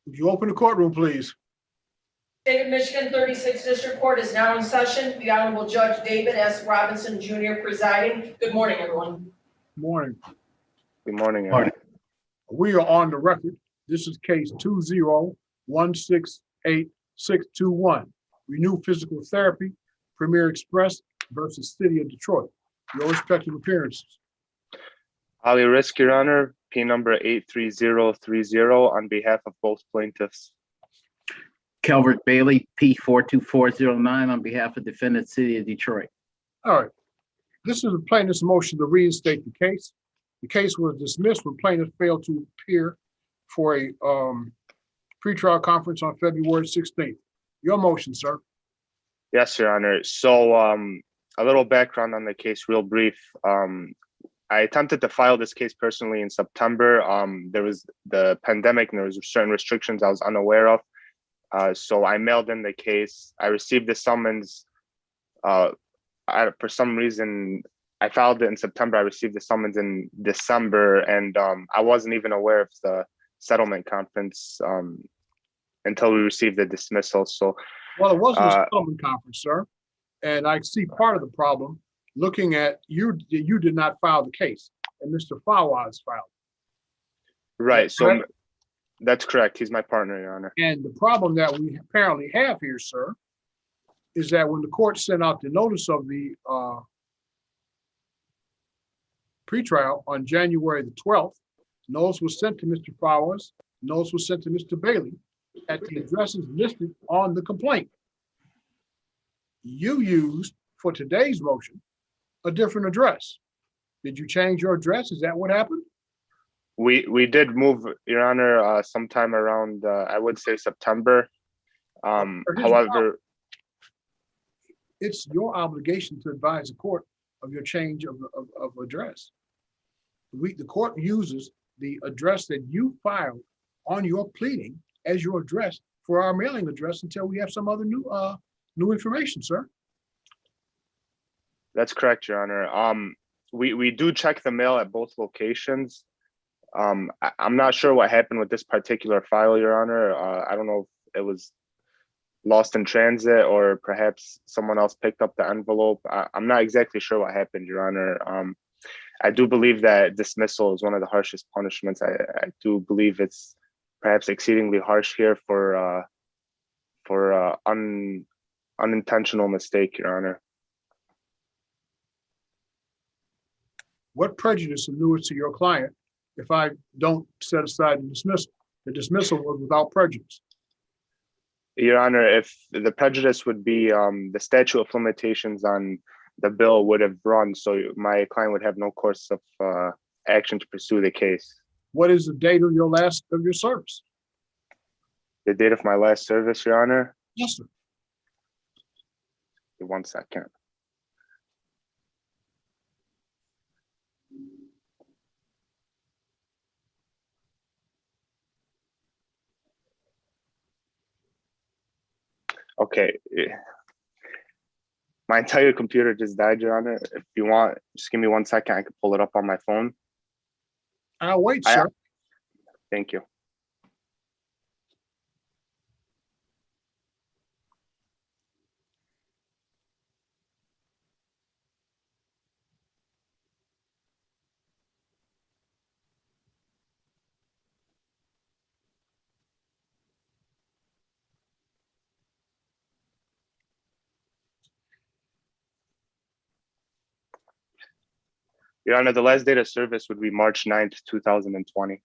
Would you open the courtroom, please? State of Michigan 36th District Court is now in session. The Honorable Judge David S. Robinson Jr. presiding. Good morning, everyone. Morning. Good morning, Your Honor. We are on the record. This is case 20168-621. Renew Physical Therapy, Premier Express versus City of Detroit. Your respective appearances. Ali Risk, Your Honor, P number 83030 on behalf of both plaintiffs. Calvert Bailey, P42409 on behalf of defendant City of Detroit. All right. This is a plaintiff's motion to reinstate the case. The case was dismissed when plaintiff failed to appear for a pretrial conference on February 16th. Your motion, sir. Yes, Your Honor. So a little background on the case, real brief. I attempted to file this case personally in September. There was the pandemic and there was certain restrictions I was unaware of. So I mailed in the case. I received the summons. For some reason, I filed it in September. I received the summons in December, and I wasn't even aware of the settlement conference until we received the dismissal. So, Well, it wasn't a settlement conference, sir. And I see part of the problem looking at you did not file the case, and Mr. Fawaz filed. Right. So correct? That's correct. He's my partner, Your Honor. And the problem that we apparently have here, sir, is that when the court sent out the notice of the pretrial on January the 12th, notice was sent to Mr. Fawaz, notice was sent to Mr. Bailey at the addresses listed on the complaint. You used, for today's motion, a different address. Did you change your address? Is that what happened? We did move, Your Honor, sometime around, I would say September. However, it's your obligation to advise the court of your change of address. The court uses the address that you filed on your pleading as your address for our mailing address until we have some other new information, sir. That's correct, Your Honor. We do check the mail at both locations. I'm not sure what happened with this particular file, Your Honor. I don't know if it was lost in transit or perhaps someone else picked up the envelope. I'm not exactly sure what happened, Your Honor. I do believe that dismissal is one of the harshest punishments. I do believe it's perhaps exceedingly harsh here for unintentional mistake, Your Honor. What prejudice inures to your client if I don't set aside the dismissal? The dismissal was without prejudice. Your Honor, if the prejudice would be the statute of limitations on the bill would have run, so my client would have no course of action to pursue the case. What is the date of your service? The date of my last service, Your Honor? Yes, sir. 1 second. Okay. My entire computer just died, Your Honor. If you want, just give me 1 second. I can pull it up on my phone. I'll wait, sir. Thank you. Your Honor, the last date of service would be March 9th, 2020.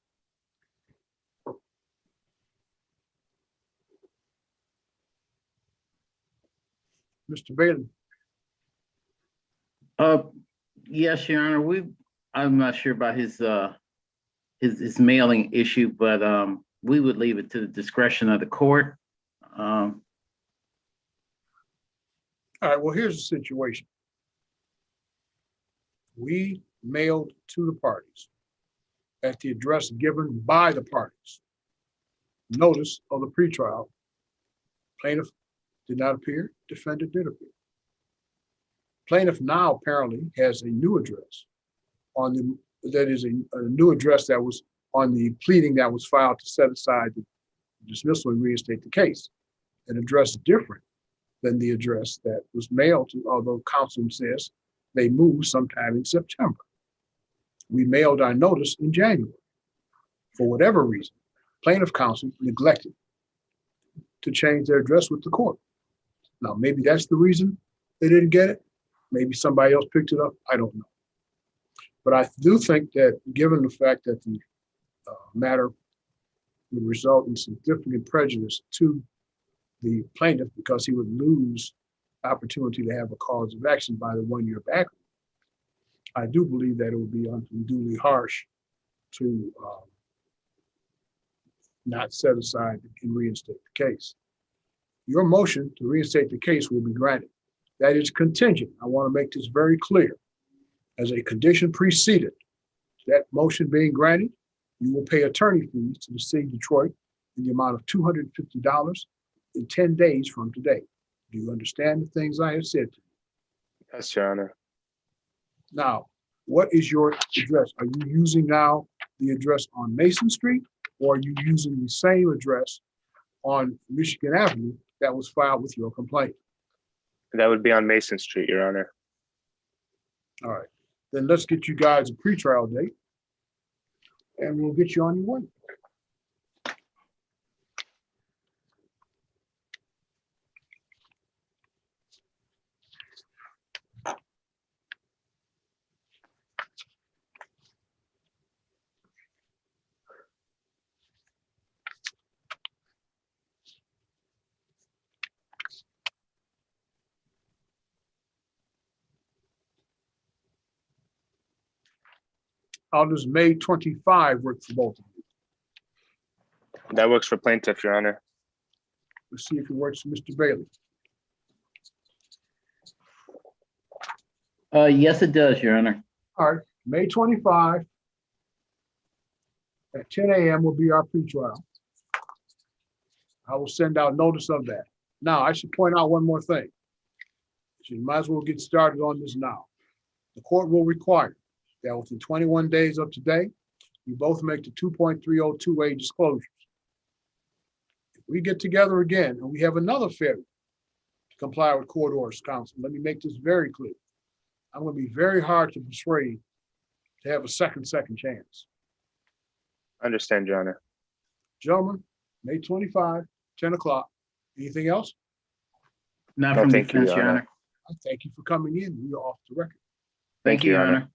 Mr. Bailey. Yes, Your Honor. I'm not sure about his mailing issue, but we would leave it to the discretion of the court. All right, well, here's the situation. We mailed to the parties at the address given by the parties notice of the pretrial. Plaintiff did not appear, defendant did appear. Plaintiff now apparently has a new address that is a new address that was on the pleading that was filed to set aside dismissal and reinstate the case. An address different than the address that was mailed to, although counsel says they moved sometime in September. We mailed our notice in January. For whatever reason, plaintiff counsel neglected to change their address with the court. Now, maybe that's the reason they didn't get it. Maybe somebody else picked it up. I don't know. But I do think that given the fact that the matter would result in significant prejudice to the plaintiff because he would lose opportunity to have a cause of action by the 1 year back, I do believe that it would be unduly harsh to not set aside and reinstate the case. Your motion to reinstate the case will be granted. That is contingent. I want to make this very clear. As a condition preceded that motion being granted, you will pay attorney fees to the city of Detroit in the amount of $250 in 10 days from today. Do you understand the things I have said to you? Yes, Your Honor. Now, what is your address? Are you using now the address on Mason Street, or are you using the same address on Michigan Avenue that was filed with your complaint? That would be on Mason Street, Your Honor. All right, then let's get you guys a pretrial date and we'll get you on your way. How does May 25 work for both of you? That works for plaintiff, Your Honor. Let's see if it works for Mr. Bailey. Yes, it does, Your Honor. All right, May 25 at 10 a.m. will be our pretrial. I will send out notice of that. Now, I should point out one more thing. So you might as well get started on this now. The court will require that within 21 days of today, you both make the 2.302A disclosures. If we get together again and we have another failure to comply with court orders, counsel, let me make this very clear. I'm going to be very hard to persuade to have a second chance. I understand, Your Honor. Gentlemen, May 25, 10 o'clock. Anything else? Not No, from thank you, defense, Your Your Honor. Honor. I thank you for coming in. We are off the record. Thank you, Your Honor.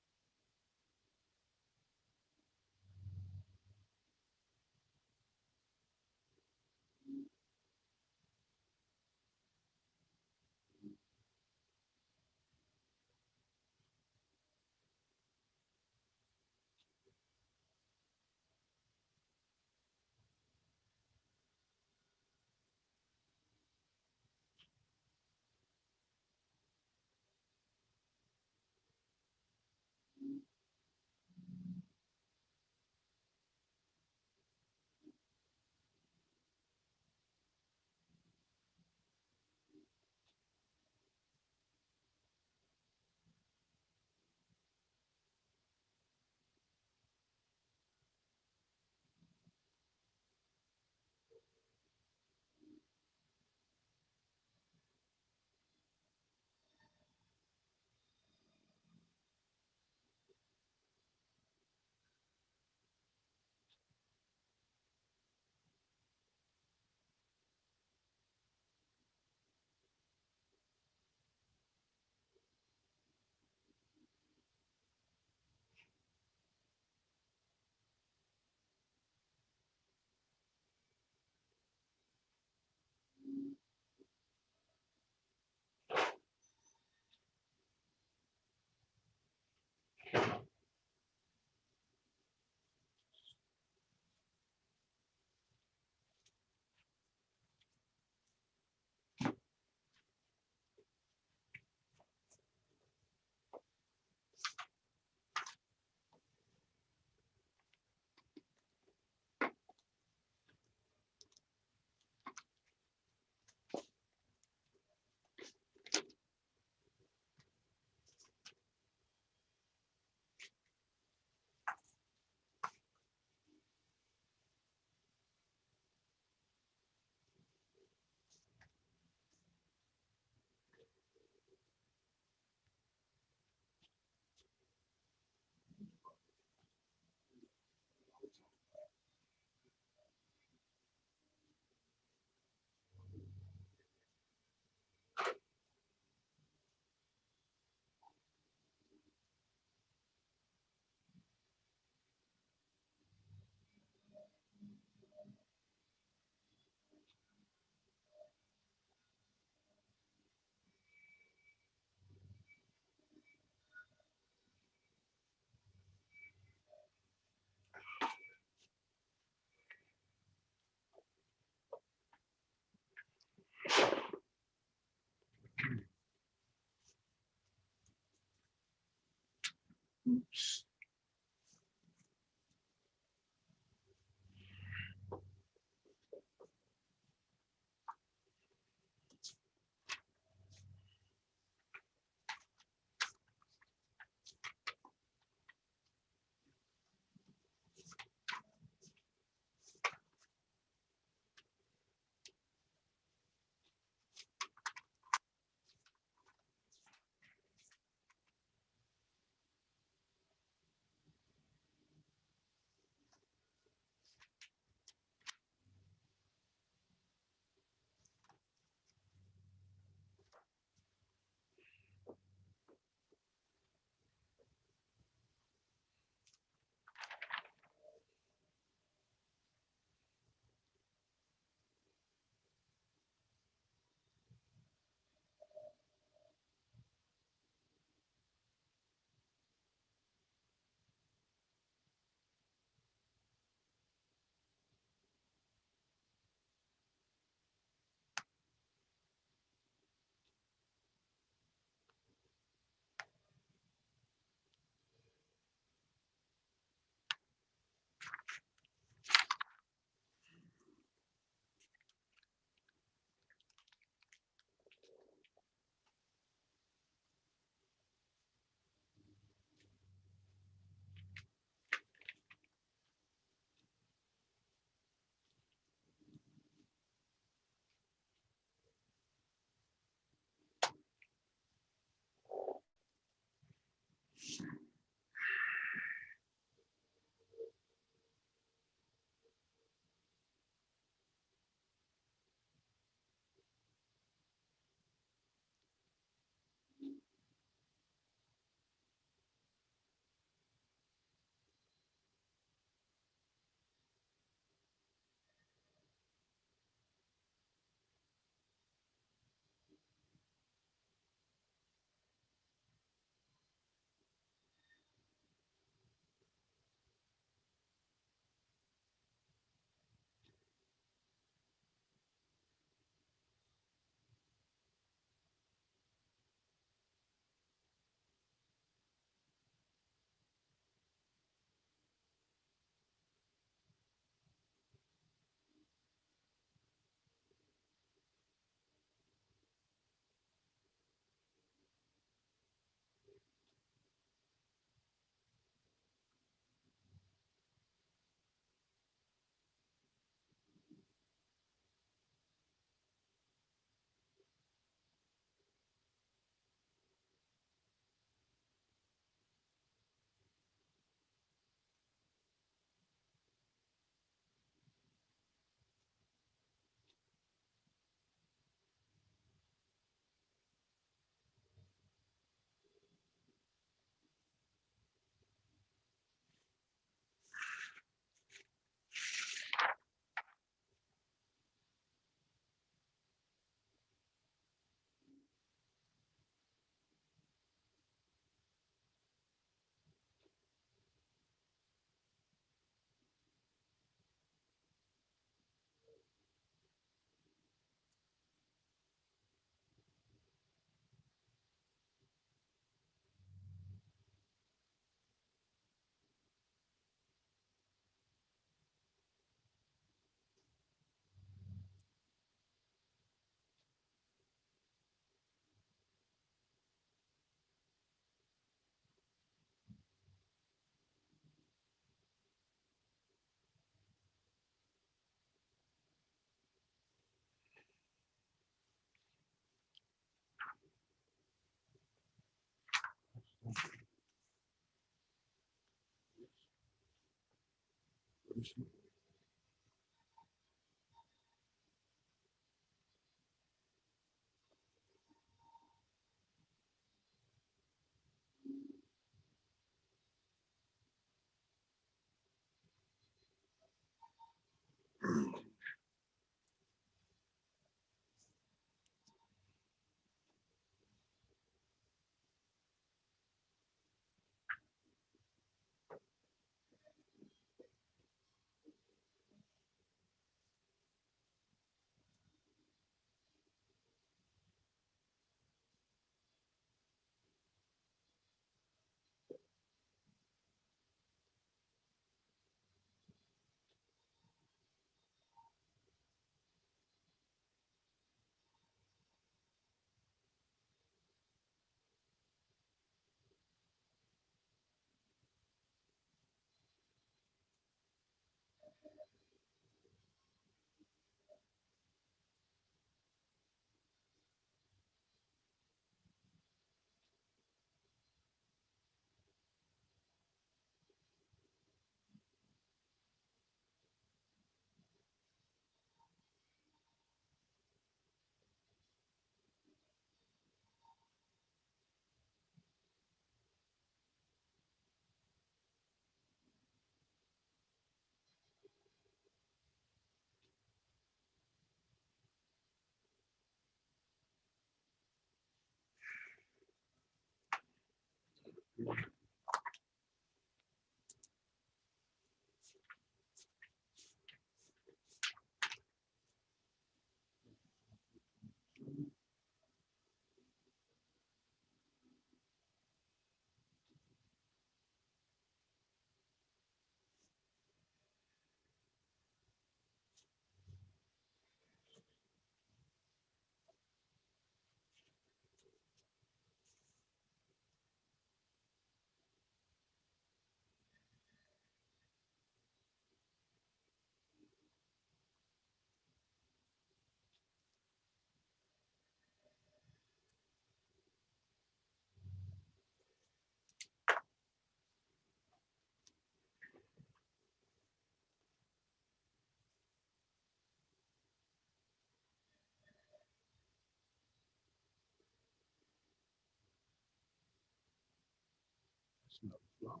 Well,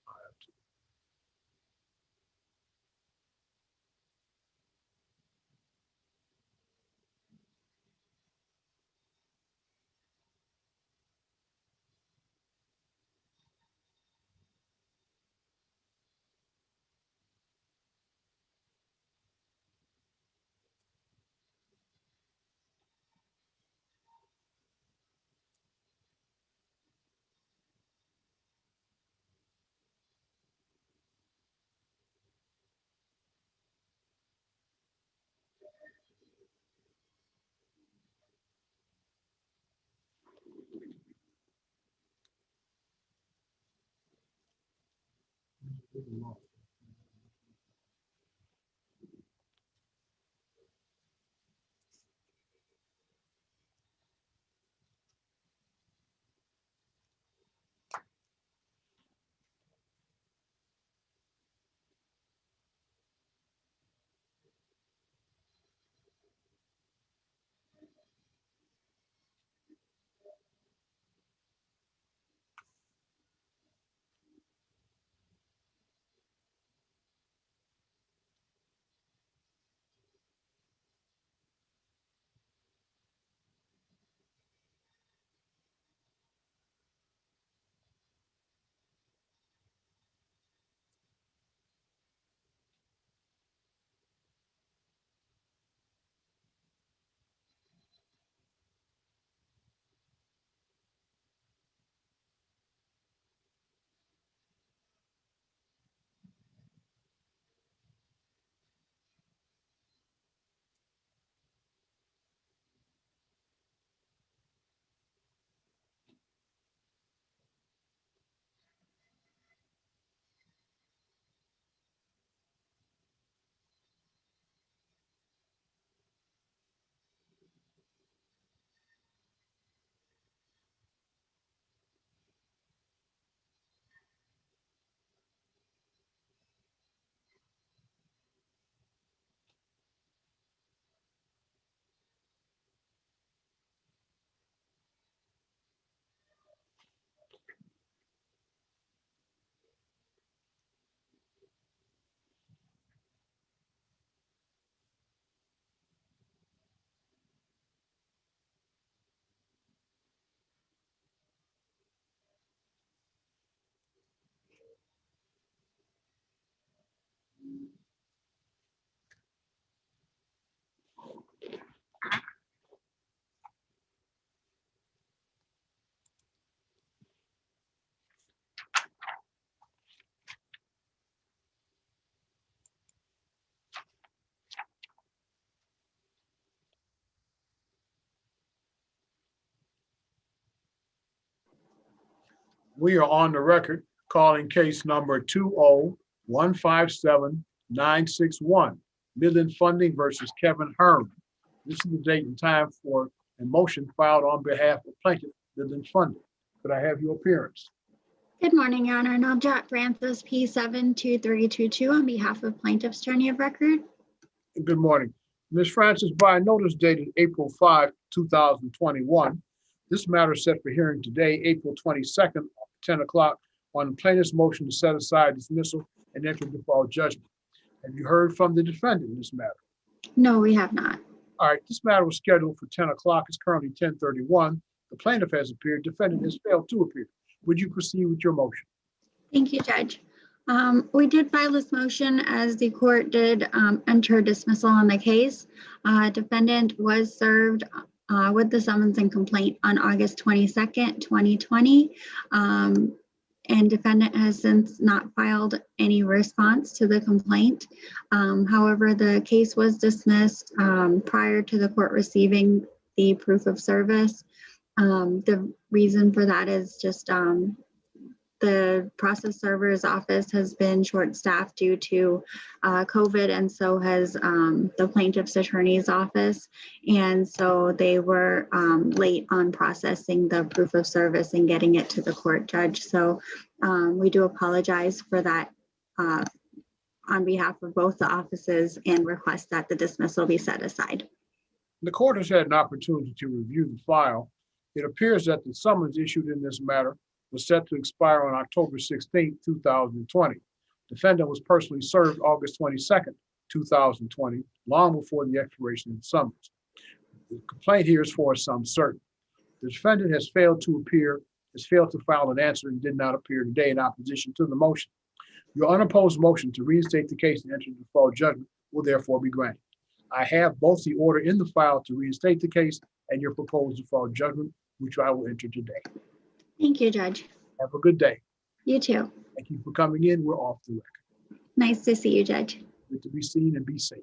I have to. We are on the record calling case number 20157-961, Midland Funding versus Kevin Herman. This is the date and time for a motion filed on behalf of plaintiff Midland Funding. Could I have your appearance? Good morning, Your Honor. Navjot Francis, P72322, on behalf of Plaintiff's Attorney of Record. Good morning. Ms. Francis, by notice dated April 5, 2021, this matter is set for hearing today, April 22nd, 10 o'clock, on plaintiff's motion to set aside dismissal and enter default judgment. Have you heard from the defendant in this matter? No, we have not. All right, this matter was scheduled for 10 o'clock. It's currently 10:31. The plaintiff has appeared. Defendant has failed to appear. Would you proceed with your motion? Thank you, Judge. We did file this motion as the court did enter dismissal on the case. Defendant was served with the summons and complaint on August 22nd, 2020. And defendant has since not filed any response to the complaint. However, the case was dismissed prior to the court receiving the proof of service. The reason for that is just the process server's office has been short-staffed due to COVID, and so has the plaintiff's attorney's office. And so they were late on processing the proof of service and getting it to the court judge. So we do apologize for that on behalf of both the offices and request that the dismissal be set aside. The court has had an opportunity to review the file. It appears that the summons issued in this matter was set to expire on October 16, 2020. Defendant was personally served August 22nd, 2020, long before the expiration of the summons. The complaint here is for some certain. The defendant has failed to file an answer and did not appear today in opposition to the motion. Your unopposed motion to reinstate the case and enter into default judgment will therefore be granted. I have both the order in the file to reinstate the case and your proposed default judgment, which I will enter today. Thank you, Judge. Have a good day. You too. Thank you for coming in. We're off the record. Nice to see you, Judge. Good to be seen and be safe.